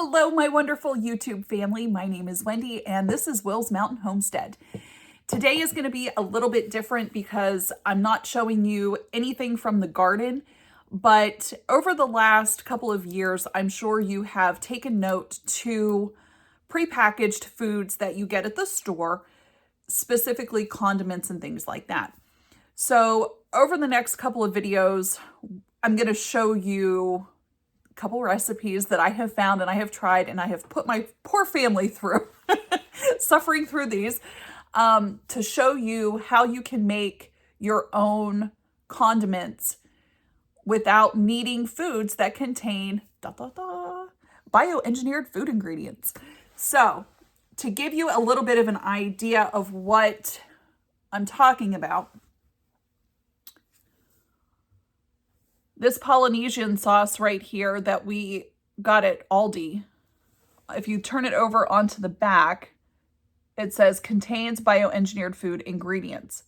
Hello, my wonderful YouTube family. My name is Wendy, and this is Will's Mountain Homestead. Today is going to be a little bit different because I'm not showing you anything from the garden, but over the last couple of years, I'm sure you have taken note to prepackaged foods that you get at the store, specifically condiments and things like that. So over the next couple of videos, I'm going to show you couple recipes that I have found and I have tried and I have put my poor family through, suffering through these, to show you how you can make your own condiments without needing foods that contain bioengineered food ingredients. So to give you a little bit of an idea of what I'm talking about, this Polynesian sauce right here that we got at Aldi, if you turn it over onto the back, it says contains bioengineered food ingredients.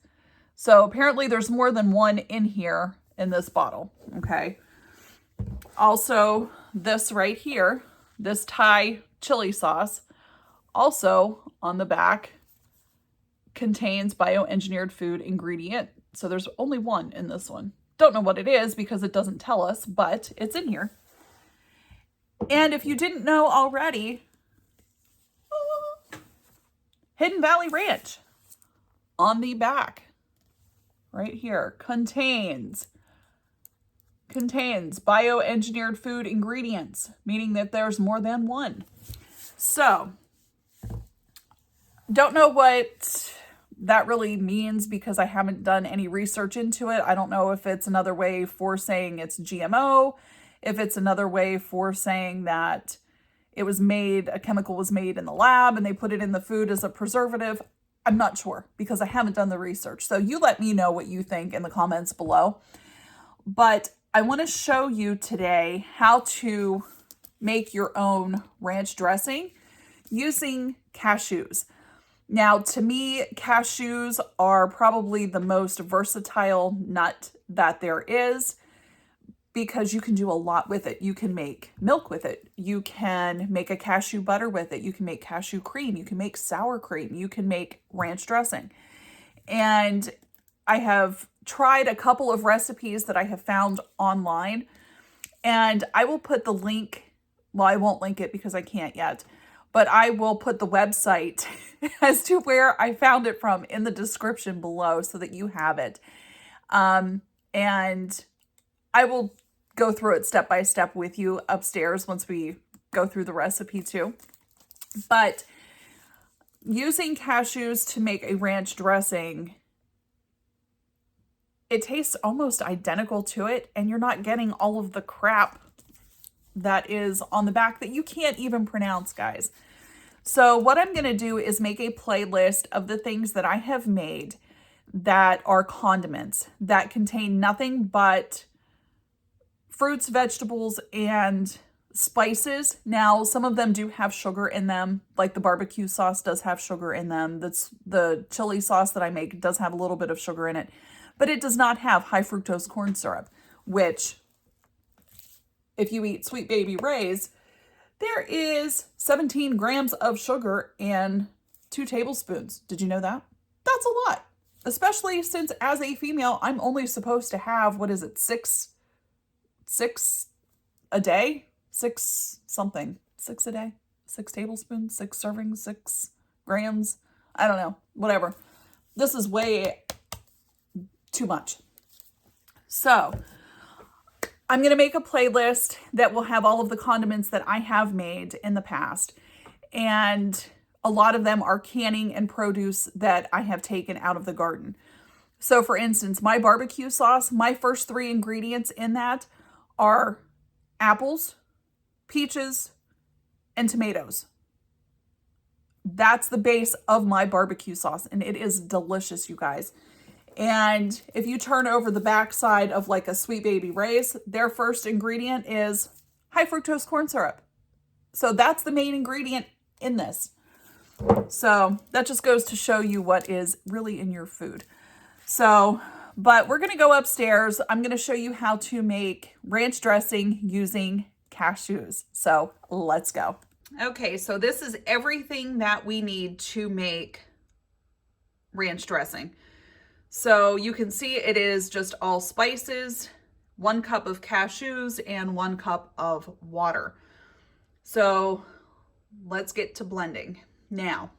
So apparently there's more than one in here in this bottle, okay? Also, this right here, this Thai chili sauce, also on the back, contains bioengineered food ingredient. So there's only one in this one. Don't know what it is because it doesn't tell us, but it's in here. And if you didn't know already, Hidden Valley Ranch on the back right here contains bioengineered food ingredients, meaning that there's more than one. So don't know what that really means because I haven't done any research into it. I don't know if it's another way for saying it's GMO, if it's another way for saying that it was made, a chemical was made in the lab and they put it in the food as a preservative. I'm not sure because I haven't done the research. So you let me know what you think in the comments below. But I want to show you today how to make your own ranch dressing using cashews. Now, to me, cashews are probably the most versatile nut that there is because you can do a lot with it. You can make milk with it. You can make a cashew butter with it. You can make cashew cream. You can make sour cream. You can make ranch dressing. And I have tried a couple of recipes that I have found online, and I will put the link, well, I won't link it because I can't yet, but I will put the website as to where I found it from in the description below so that you have it. And I will go through it step by step with you upstairs once we go through the recipe too. But using cashews to make a ranch dressing, it tastes almost identical to it, and you're not getting all of the crap that is on the back that you can't even pronounce, guys. So what I'm going to do is make a playlist of the things that I have made that are condiments that contain nothing but fruits, vegetables, and spices. Now, some of them do have sugar in them, like the barbecue sauce does have sugar in them. That's the chili sauce that I make does have a little bit of sugar in it, but it does not have high fructose corn syrup, which if you eat Sweet Baby Ray's, there is 17 grams of sugar in 2 tablespoons. Did you know that? That's a lot, especially since as a female, I'm only supposed to have, what is it, six a day? 6 something, 6 a day, 6 tablespoons, 6 servings, 6 grams. I don't know, whatever. This is way too much. So I'm going to make a playlist that will have all of the condiments that I have made in the past. And a lot of them are canning and produce that I have taken out of the garden. So for instance, my barbecue sauce, my first 3 ingredients in that are apples, peaches, and tomatoes. That's the base of my barbecue sauce, and it is delicious, you guys. And if you turn over the back side of like a Sweet Baby Ray's, their first ingredient is high fructose corn syrup. So that's the main ingredient in this. So that just goes to show you what is really in your food. So, but we're going to go upstairs. I'm going to show you how to make ranch dressing using cashews. So let's go. Okay, so this is everything that we need to make ranch dressing. So you can see it is just all spices, 1 cup of cashews, and 1 cup of water. So let's get to blending. Now,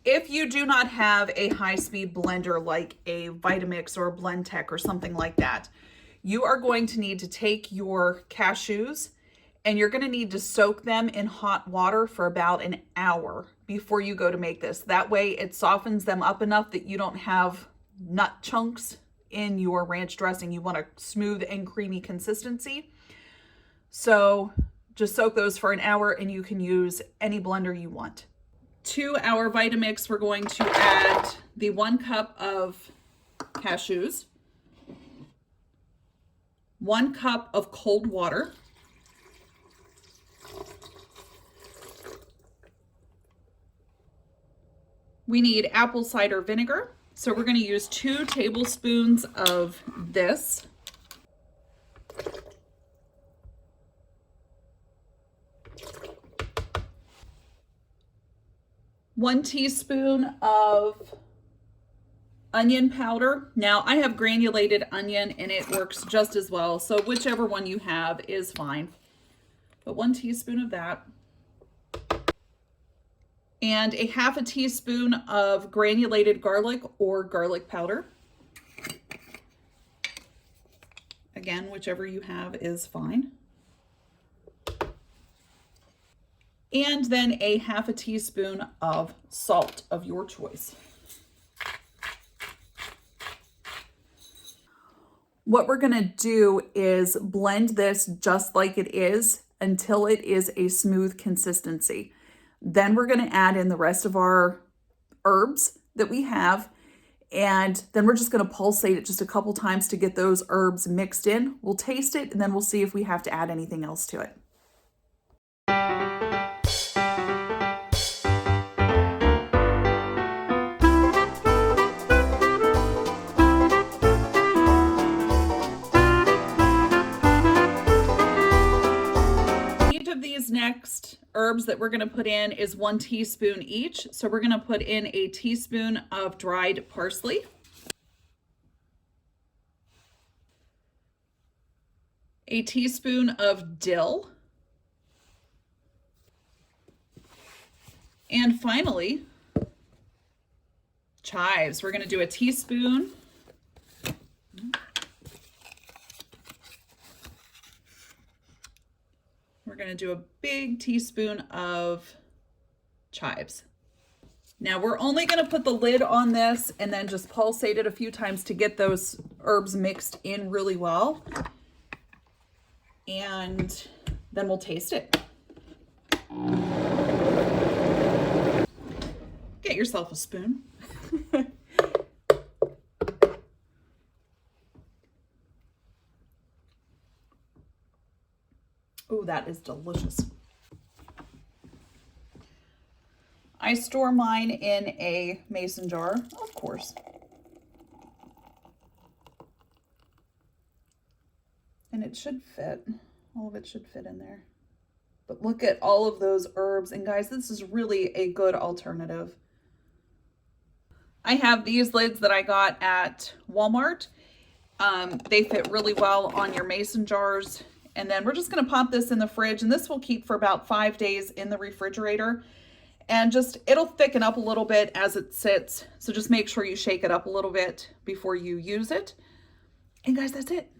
if you do not have a high-speed blender like a Vitamix or a Blendtec or something like that, you are going to need to take your cashews and you're going to need to soak them in hot water for about an hour before you go to make this. That way it softens them up enough that you don't have nut chunks in your ranch dressing. You want a smooth and creamy consistency. So just soak those for an hour and you can use any blender you want. To our Vitamix, we're going to add the 1 cup of cashews, 1 cup of cold water, we need apple cider vinegar. So we're going to use 2 tablespoons of this. One teaspoon of onion powder. Now I have granulated onion and it works just as well. So whichever one you have is fine. But 1 teaspoon of that. And a 1/2 teaspoon of granulated garlic or garlic powder. Again, whichever you have is fine. And then a 1/2 teaspoon of salt of your choice. What we're going to do is blend this just like it is until it is a smooth consistency. Then we're going to add in the rest of our herbs that we have. And then we're just going to pulsate it just a couple times to get those herbs mixed in. We'll taste it and then we'll see if we have to add anything else to it. Next herbs that we're going to put in is 1 teaspoon each. So we're going to put in a teaspoon of dried parsley, a teaspoon of dill, and finally chives. We're going to do a teaspoon. We're going to do a big teaspoon of chives. Now we're only going to put the lid on this and then just pulsate it a few times to get those herbs mixed in really well. And then we'll taste it. Get yourself a spoon. Oh, that is delicious. I store mine in a mason jar, of course. And it should fit. All of it should fit in there. But look at all of those herbs. And guys, this is really a good alternative. I have these lids that I got at Walmart. They fit really well on your mason jars. And then we're just going to pop this in the fridge, and this will keep for about 5 days in the refrigerator. And just, it'll thicken up a little bit as it sits. So just make sure you shake it up a little bit before you use it. And guys, that's it.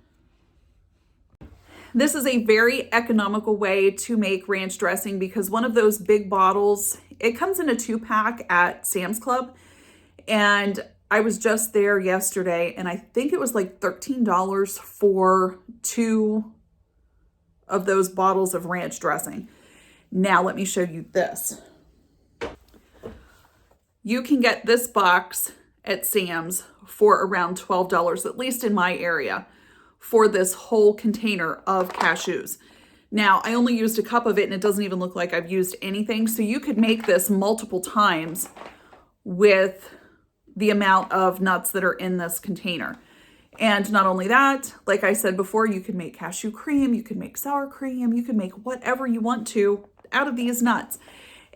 This is a very economical way to make ranch dressing because one of those big bottles, it comes in a 2-pack at Sam's Club. And I was just there yesterday and I think it was like $13 for 2 of those bottles of ranch dressing. Now let me show you this. You can get this box at Sam's for around $12, at least in my area, for this whole container of cashews. Now, I only used a cup of it and it doesn't even look like I've used anything. So you could make this multiple times with the amount of nuts that are in this container. And not only that, like I said before, you can make cashew cream, you can make sour cream, you can make whatever you want to out of these nuts.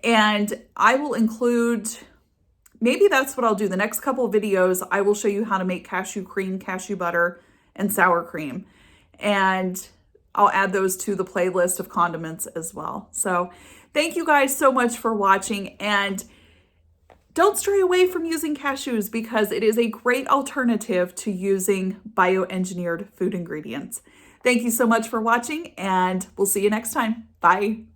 And I will include, maybe that's what I'll do. The next couple of videos, I will show you how to make cashew cream, cashew butter, and sour cream. And I'll add those to the playlist of condiments as well. So thank you guys so much for watching, and don't stray away from using cashews because it is a great alternative to using bioengineered food ingredients. Thank you so much for watching, and we'll see you next time. Bye.